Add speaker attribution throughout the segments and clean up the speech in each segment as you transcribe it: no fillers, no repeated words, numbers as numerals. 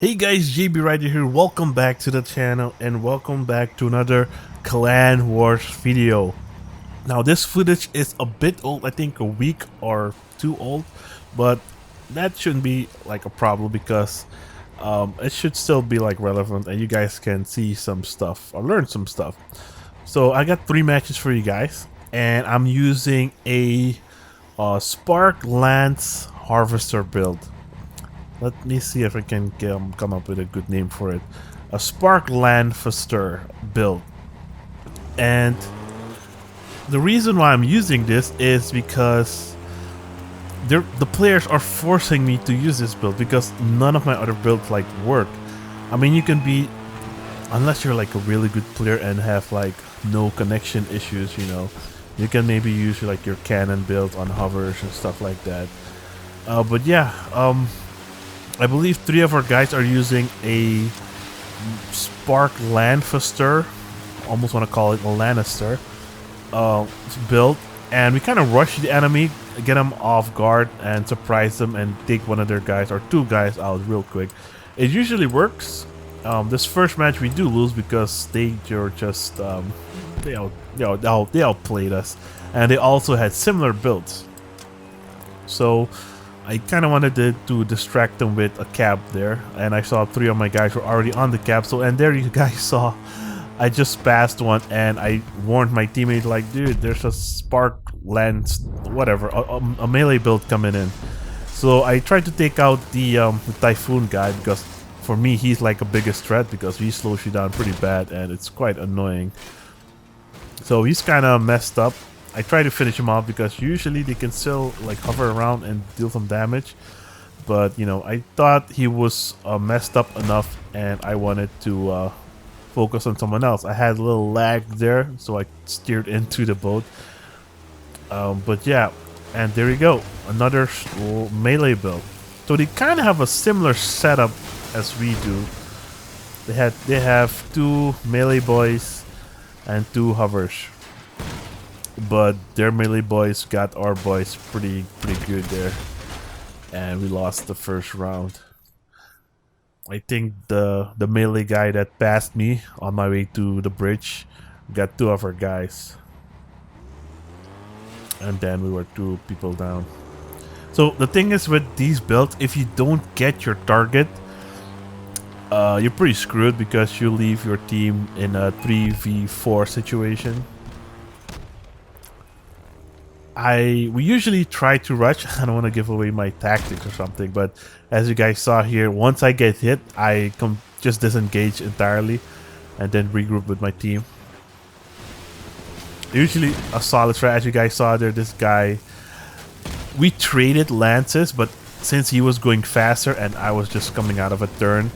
Speaker 1: Hey guys, JBRider here. Welcome back to the channel and welcome back to another Clan Wars video. Now this footage is a bit old, I think a week or two old, but that shouldn't be like a problem because it should still be like relevant and you guys can see some stuff or learn some stuff. So I got 3 matches for you guys and I'm using a Spark Lance Harvester build. Let me see if I can come up with a good name for it. A Spark Lancaster build. And the reason why I'm using this is because the players are forcing me to use this build because none of my other builds like work. I mean, you can be, unless you're like a really good player and have like no connection issues, you know, you can maybe use like your cannon build on hovers and stuff like that. But yeah, I believe 3 of our guys are using a Spark Lancaster, almost want to call it a Lannister, build, and we kind of rush the enemy, get them off guard, and surprise them, and take one of their guys or 2 guys out real quick. It usually works. This first match we do lose because they are just they outplayed us, and they also had similar builds. So I kind of wanted to distract them with a cap there, and I saw 3 of my guys were already on the cap. So, and there you guys saw, I just passed one, and I warned my teammate like, dude, there's a Spark Lance, whatever, a melee build coming in. So I tried to take out the Typhoon guy because for me he's like a biggest threat because he slows you down pretty bad, and it's quite annoying. So he's kind of messed up. I try to finish him off because usually they can still like hover around and deal some damage, but you know, I thought he was messed up enough and I wanted to focus on someone else. I had a little lag there, so I steered into the boat, but yeah, and there you go, another melee build. So they kind of have a similar setup as we do. They have 2 melee boys and 2 hovers, but their melee boys got our boys pretty good there, and we lost the first round. I think the melee guy that passed me on my way to the bridge got 2 of our guys, and then we were 2 people down. So the thing is with these builds, if you don't get your target, you're pretty screwed because you leave your team in a 3v4 situation. We usually try to rush. I don't want to give away my tactics or something, but as you guys saw here, once I get hit, I just disengage entirely and then regroup with my team. Usually a solid strat, as you guys saw there, this guy, we traded lances, but since he was going faster and I was just coming out of a turn,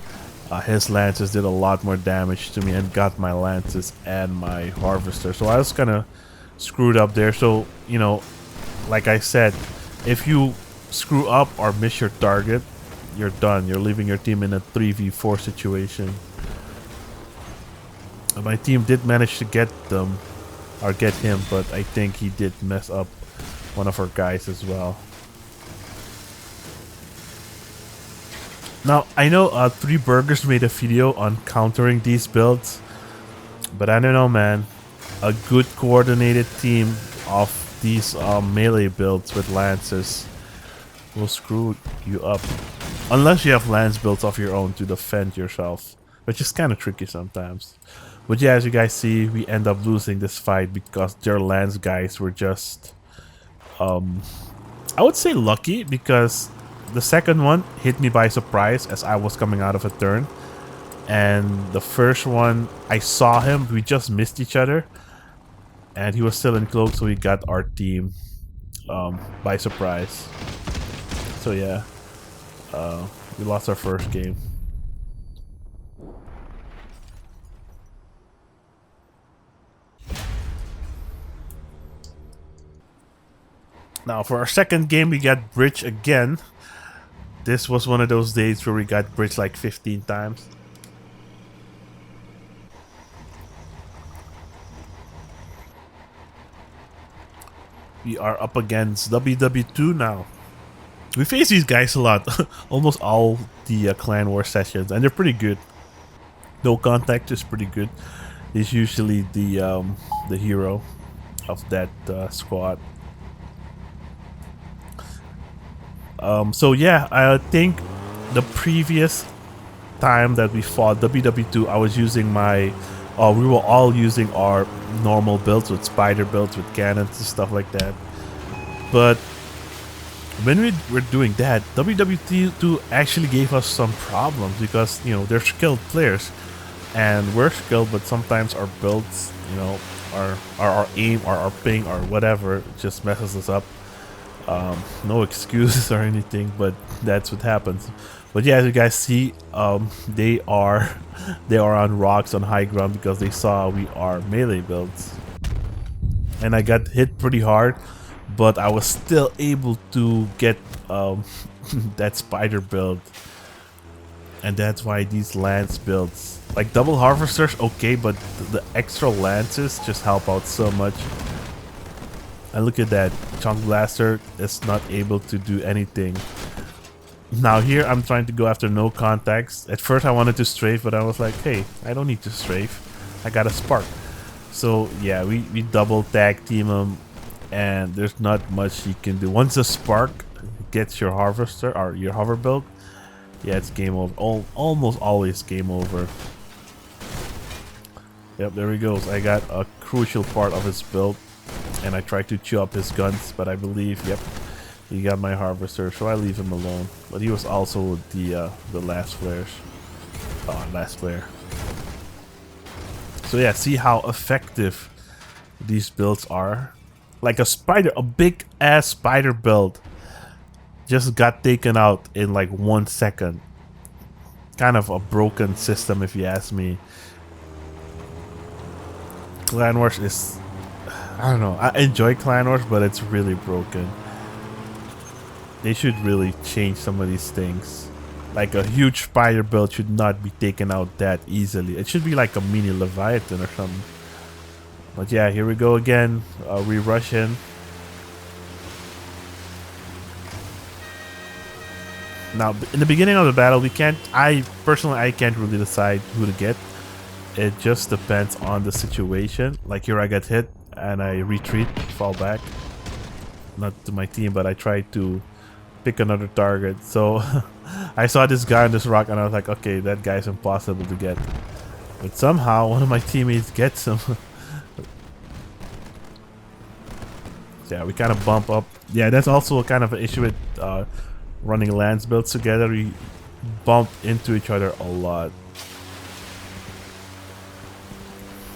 Speaker 1: his lances did a lot more damage to me and got my lances and my harvester. So I was kind of screwed up there. So, you know, like I said, if you screw up or miss your target, you're done. You're leaving your team in a 3v4 situation. And my team did manage to get them or get him, but I think he did mess up one of our guys as well. Now I know 3 Burgers made a video on countering these builds, but I don't know, man. A good coordinated team of these melee builds with lances will screw you up. Unless you have lance builds of your own to defend yourself, which is kind of tricky sometimes. But yeah, as you guys see, we end up losing this fight because their lance guys were just, I would say lucky, because the second one hit me by surprise as I was coming out of a turn. And the first one, I saw him, we just missed each other. And he was still in cloak, so he got our team by surprise. So yeah, we lost our first game. Now for our second game, we got bridge again. This was one of those days where we got bridge like 15 times. We are up against WW2 now. We face these guys a lot, almost all the clan war sessions, and they're pretty good. No contact is pretty good. He's usually the hero of that squad. So yeah, I think the previous time that we fought WW2, I was using my, we were all using our normal builds with spider builds with cannons and stuff like that. But when we were doing that, WW2 actually gave us some problems because, you know, they're skilled players and we're skilled, but sometimes our builds, you know, our aim or our ping or whatever just messes us up. No excuses or anything, but that's what happens. But yeah, as you guys see, they are on rocks on high ground because they saw we are melee builds, and I got hit pretty hard, but I was still able to get that spider build, and that's why these lance builds, like double harvesters, okay, but the extra lances just help out so much. And look at that, Chunk Blaster is not able to do anything. Now here I'm trying to go after no contacts. At first I wanted to strafe, but I was like, hey, I don't need to strafe. I got a spark. So yeah, we double tag team him, and there's not much he can do. Once the spark gets your harvester or your hover build, yeah, it's game over. Almost always game over. Yep, there he goes. I got a crucial part of his build, and I tried to chew up his guns, but I believe, yep, he got my harvester, so I leave him alone. But he was also the last flares. Last flare. So yeah, see how effective these builds are. Like a big ass spider build just got taken out in like 1 second. Kind of a broken system if you ask me. Clan Wars is, I don't know, I enjoy Clan Wars, but it's really broken. They should really change some of these things. Like a huge spider build should not be taken out that easily. It should be like a mini Leviathan or something. But yeah, here we go again. We rush in. Now, in the beginning of the battle, we can't, I can't really decide who to get. It just depends on the situation. Like here I get hit and I retreat, fall back. Not to my team, but I tried to pick another target. So I saw this guy on this rock and I was like, okay, that guy's impossible to get. But somehow one of my teammates gets him. Yeah, we kind of bump up. Yeah, that's also a kind of an issue with running lance builds together. We bump into each other a lot.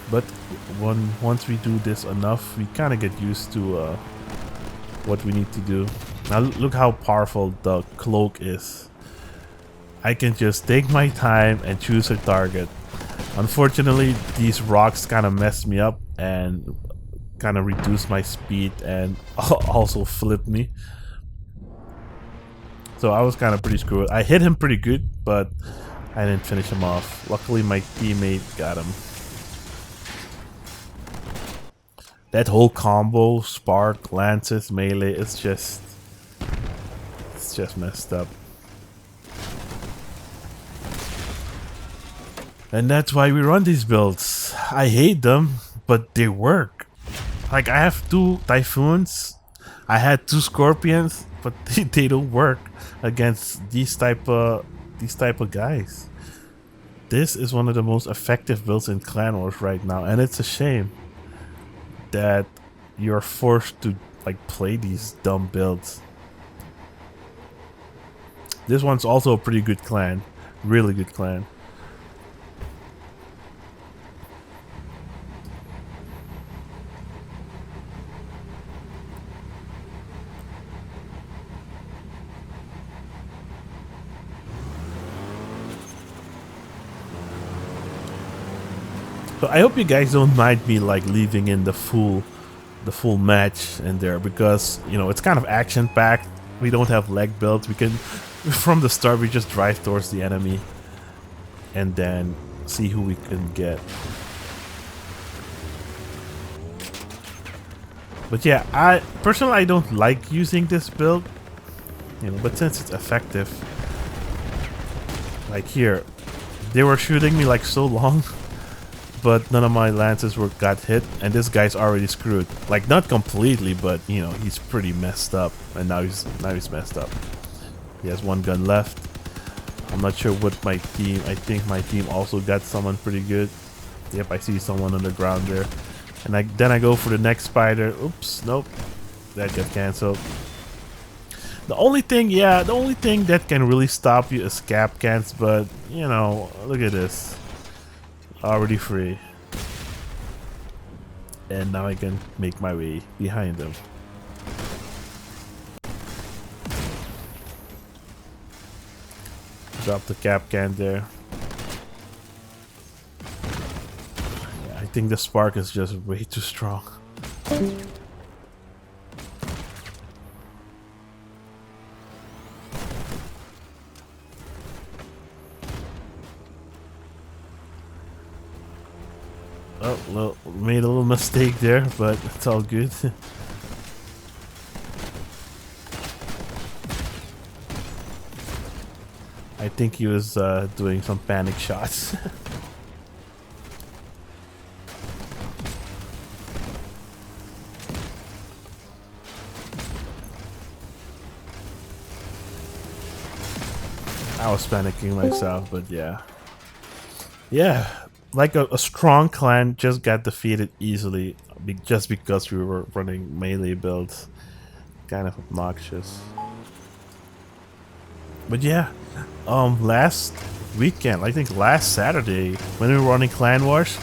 Speaker 1: But once we do this enough, we kind of get used to what we need to do. Now look how powerful the cloak is. I can just take my time and choose a target. Unfortunately, these rocks kind of messed me up and kind of reduced my speed and also flipped me. So I was kind of pretty screwed. I hit him pretty good, but I didn't finish him off. Luckily, my teammate got him. That whole combo, spark, lances, melee, it's just messed up. And that's why we run these builds. I hate them, but they work. Like I have 2 typhoons, I had 2 scorpions, but they don't work against these type of guys. This is one of the most effective builds in Clan Wars right now, and it's a shame that you're forced to like play these dumb builds. This one's also a pretty good clan, really good clan. So I hope you guys don't mind me like leaving in the full match in there, because you know it's kind of action packed. We don't have leg builds. We can, from the start, we just drive towards the enemy and then see who we can get. But yeah, I personally don't like using this build You know, but since it's effective, like here, they were shooting me like so long, but none of my lances got hit, and this guy's already screwed. Like not completely, but you know he's pretty messed up, and now he's messed up. He has one gun left. I'm not sure what my team. I think my team also got someone pretty good. Yep, I see someone on the ground there, and then I go for the next spider. Oops, nope, that got cancelled. The only thing that can really stop you is cap cans, but you know, look at this. Already free. And now I can make my way behind them. Drop the cap can there. Yeah, I think the spark is just way too strong. Oh, well, made a little mistake there, but it's all good. I think he was doing some panic shots. I was panicking myself, but yeah. Yeah. Like a strong clan just got defeated easily just because we were running melee builds. Kind of obnoxious. But yeah, last weekend, I think last Saturday, when we were running Clan Wars,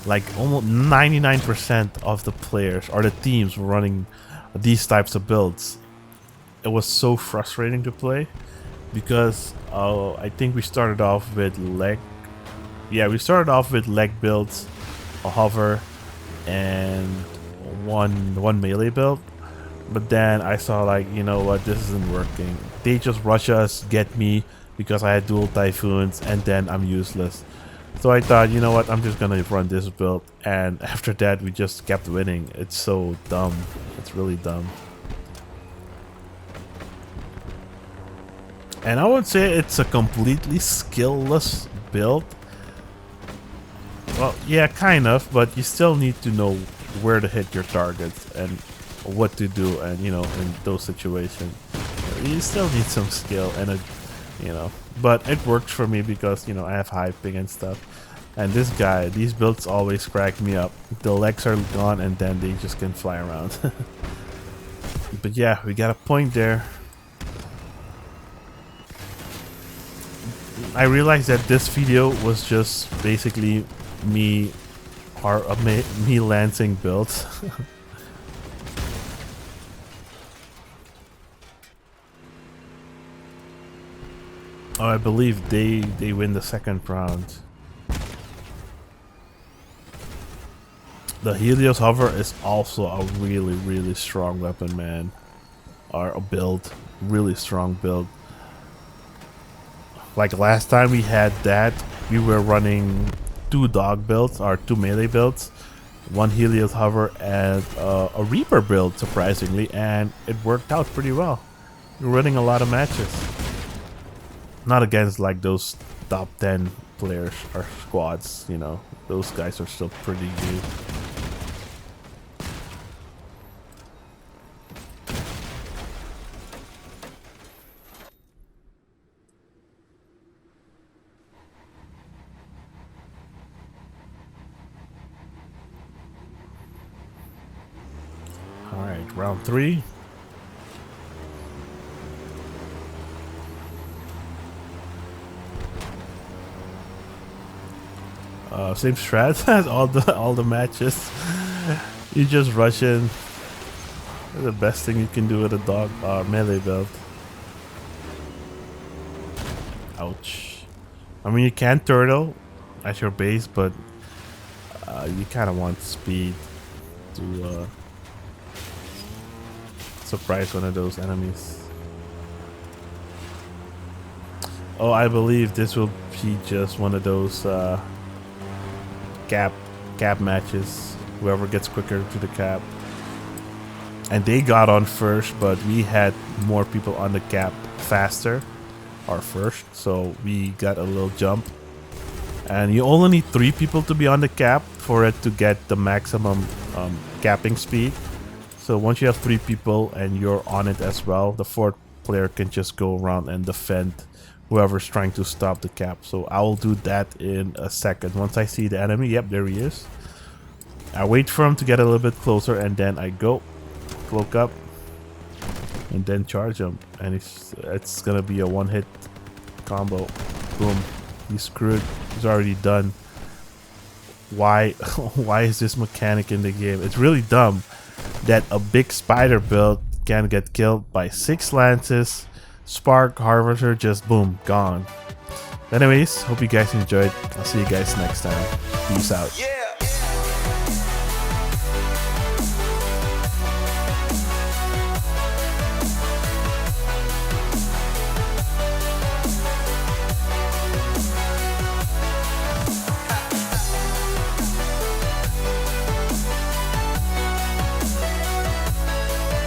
Speaker 1: like almost 99% of the players or the teams were running these types of builds. It was so frustrating to play because I think we started off with leg. Yeah, we started off with leg builds, a hover, and one melee build. But then I saw like, you know what, this isn't working. They just rush us, get me because I had dual typhoons, and then I'm useless. So I thought, you know what, I'm just gonna run this build, and after that we just kept winning. It's so dumb. It's really dumb. And I would say it's a completely skillless build. Well, yeah, kind of, but you still need to know where to hit your targets and what to do, and you know, in those situations you still need some skill and a, you know, but it works for me because, you know, I have high ping and stuff. And this guy, these builds always crack me up. The legs are gone and then they just can fly around. But yeah, we got a point there. I realized that this video was just basically me lancing builds. Oh, I believe they win the second round. The Helios Hover is also a really strong weapon, man. Or a build, really strong build. Like last time we had that, we were running 2 dog builds or 2 melee builds, 1 Helios Hover and a Reaper build, surprisingly, and it worked out pretty well. We're running a lot of matches. Not against like those top 10 players or squads, you know. Those guys are still pretty good. Alright, round 3. Same strat as all the matches. You just rush in. That's the best thing you can do with a dog melee build. Ouch. I mean, you can turtle at your base, but you kind of want speed to surprise one of those enemies. Oh, I believe this will be just one of those cap matches. Whoever gets quicker to the cap. and they got on first, but we had more people on the cap faster, or first, so we got a little jump. And you only need 3 people to be on the cap for it to get the maximum capping speed. So once you have 3 people and you're on it as well, the 4th player can just go around and defend whoever's trying to stop the cap. So I will do that in a second. Once I see the enemy, yep, there he is. I wait for him to get a little bit closer, and then I go cloak up and then charge him, and it's gonna be a 1-hit combo. Boom, he's screwed. He's already done. Why why is this mechanic in the game? It's really dumb that a big spider build can get killed by 6 lances, spark, harvester, just boom, gone. Anyways, hope you guys enjoyed. I'll see you guys next time. Peace out.
Speaker 2: Yeah.